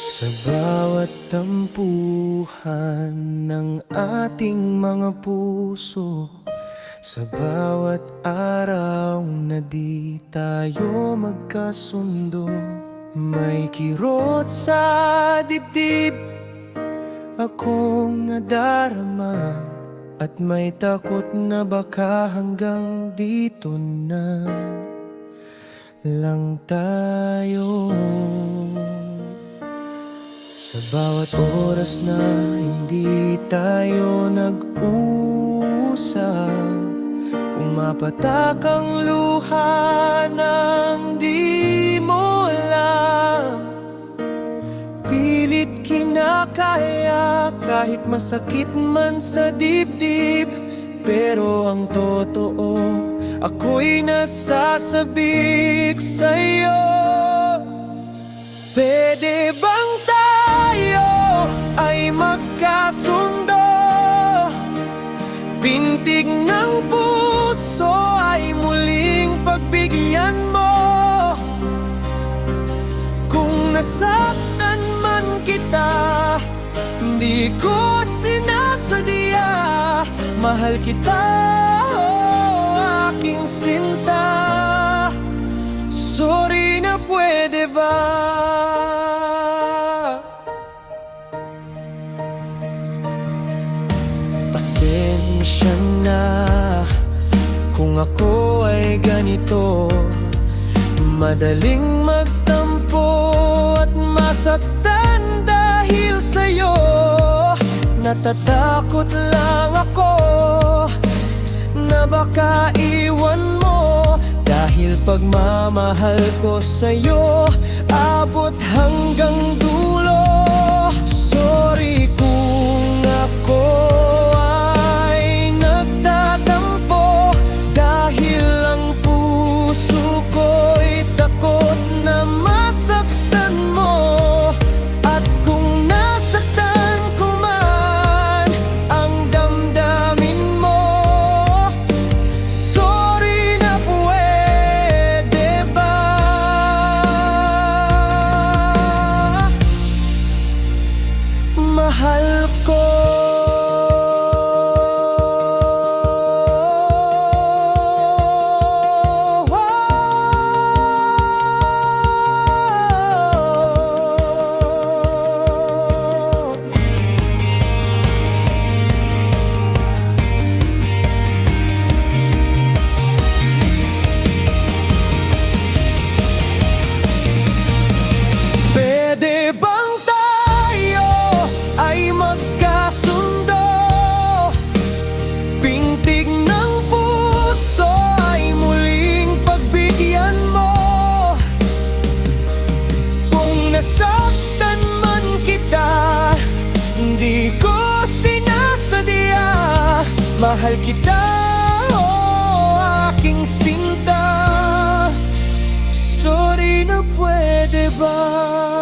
Sa bawat tampuhan ng ating mga puso, sa bawat araw na di tayo magkasundo, may kirot sa dibdib akong nadarama, at may takot na baka hanggang dito na lang tayo. Sa bawat oras na hindi tayo nag-usap, pumapatak ang luha nang di mo alam. Pilit kinakaya kahit masakit man sa dibdib, pero ang totoo, ako'y nasasabik sa'yo. Pwede bang tayo ay magkasundo? Pintig ng puso ay muling pagbigyan mo. Kung nasaktan man kita, hindi ko sinasadya. Mahal kita, oh, aking sinta. Sorry na, pwede ba? Pasensya na kung ako ay ganito, madaling magtampo at masaktan dahil sa'yo. Natatakot lang ako na baka iwan mo, dahil pagmamahal ko sa'yo abot hanggang dulo. Sorry kung ako ay nagtatampo, dahil ang puso ko'y takot na masaktan mo. At kung nasaktan ko man ang damdamin mo, sorry na, pwede ba? Mahal ko. Pwede bang tayo ay magkasundo? Pintig ng puso ay muling pagbigyan mo. Kung nasaktan man kita, hindi ko sinasadya. Mahal kita, oh, aking sinta. Sorry na, pwede ba?